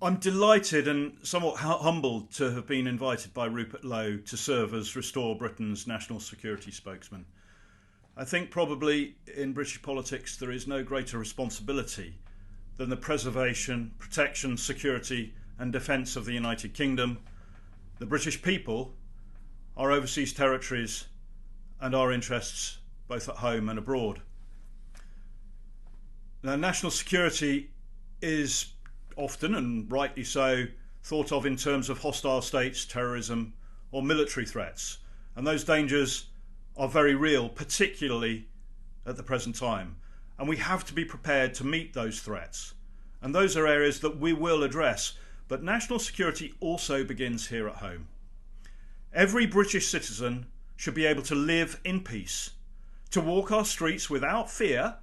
I'm delighted and somewhat humbled to have been invited by Rupert Lowe to serve as Restore Britain's national security spokesman. I think probably in British politics there is no greater responsibility than the preservation, protection, security and defence of the United Kingdom, the British people, our overseas territories and our interests both at home and abroad. Now, national security is often, and rightly so, thought of in terms of hostile states, terrorism or military threats. And those dangers are very real, particularly at the present time. And we have to be prepared to meet those threats. And those are areas that we will address. But national security also begins here at home. Every British citizen should be able to live in peace, to walk our streets without fear,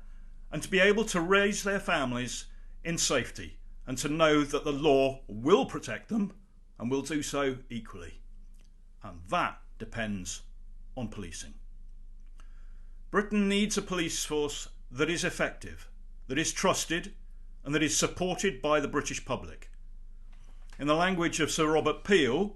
and to be able to raise their families in safety, and to know that the law will protect them and will do so equally. And that depends on policing. Britain needs a police force that is effective, that is trusted, and that is supported by the British public. In the language of Sir Robert Peel,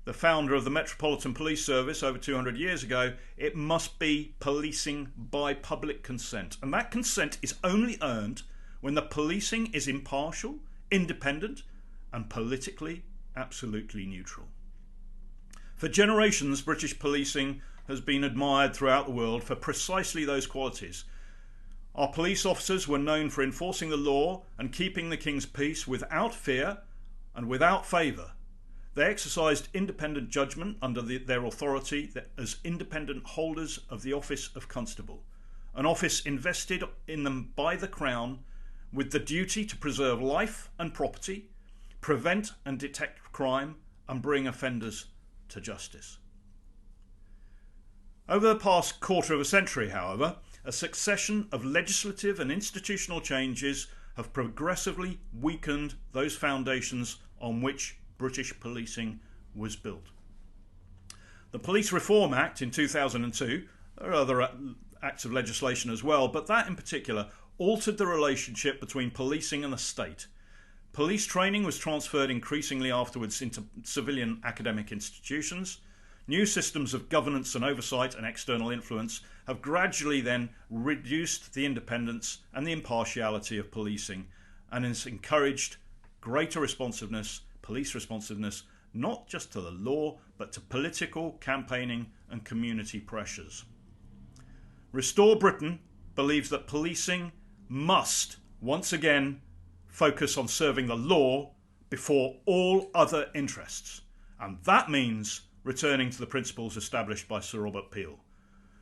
the founder of the Metropolitan Police Service over 200 years ago, it must be policing by public consent. And that consent is only earned when the policing is impartial, independent, and politically absolutely neutral. For generations, British policing has been admired throughout the world for precisely those qualities. Our police officers were known for enforcing the law and keeping the King's peace without fear and without favour. They exercised independent judgment under their authority as independent holders of the office of Constable, an office invested in them by the Crown with the duty to preserve life and property, prevent and detect crime, and bring offenders to justice. Over the past quarter of a century, however, a succession of legislative and institutional changes have progressively weakened those foundations on which British policing was built. The Police Reform Act in 2002, there are other acts of legislation as well, but that in particular altered the relationship between policing and the state. Police training was transferred increasingly afterwards into civilian academic institutions. New systems of governance and oversight and external influence have gradually then reduced the independence and the impartiality of policing and has encouraged greater responsiveness, police responsiveness, not just to the law, but to political campaigning and community pressures. Restore Britain believes that policing must once again focus on serving the law before all other interests. And that means returning to the principles established by Sir Robert Peel.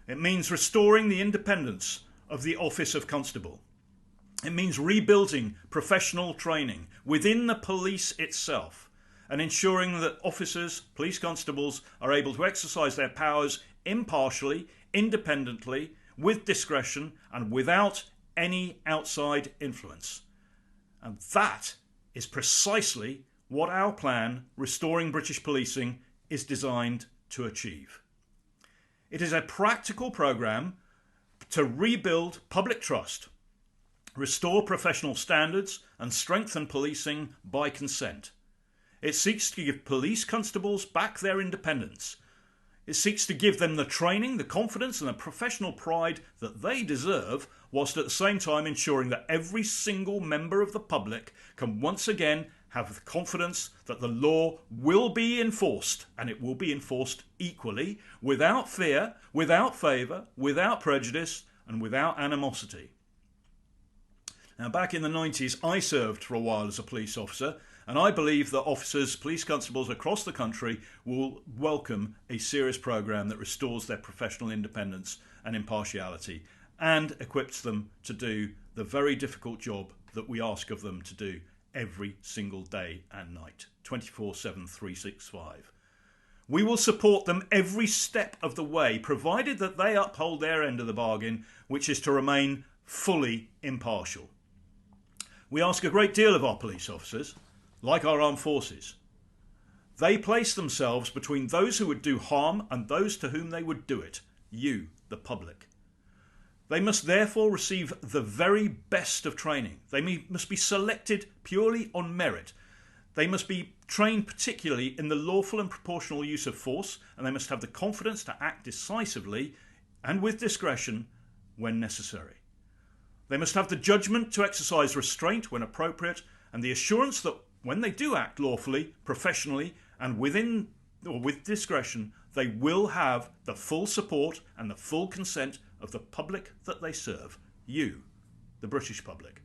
It means restoring the independence of the office of Constable. It means rebuilding professional training within the police itself and ensuring that officers, police constables, are able to exercise their powers impartially, independently, with discretion and without any outside influence. And that is precisely what our plan, Restoring British Policing, is designed to achieve. It is a practical programme to rebuild public trust, restore professional standards and strengthen policing by consent. It seeks to give police constables back their independence. It seeks to give them the training, the confidence and the professional pride that they deserve, whilst at the same time ensuring that every single member of the public can once again have the confidence that the law will be enforced, and it will be enforced equally, without fear, without favour, without prejudice and without animosity. Now, back in the 90s, I served for a while as a police officer, and I believe that officers, police constables across the country will welcome a serious programme that restores their professional independence and impartiality and equips them to do the very difficult job that we ask of them to do every single day and night, 24/7, 365. We will support them every step of the way, provided that they uphold their end of the bargain, which is to remain fully impartial. We ask a great deal of our police officers, like our armed forces. They place themselves between those who would do harm and those to whom they would do it, you, the public. They must therefore receive the very best of training. They must be selected purely on merit. They must be trained particularly in the lawful and proportional use of force, and they must have the confidence to act decisively and with discretion when necessary. They must have the judgment to exercise restraint when appropriate, and the assurance that when they do act lawfully, professionally, and within or with discretion, they will have the full support and the full consent of the public that they serve, you, the British public.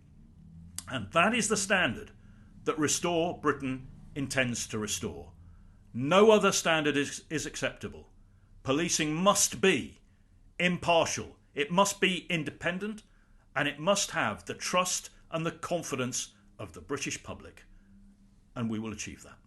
And that is the standard that Restore Britain intends to restore. No other standard is acceptable. Policing must be impartial, it must be independent, and it must have the trust and the confidence of the British public. And we will achieve that.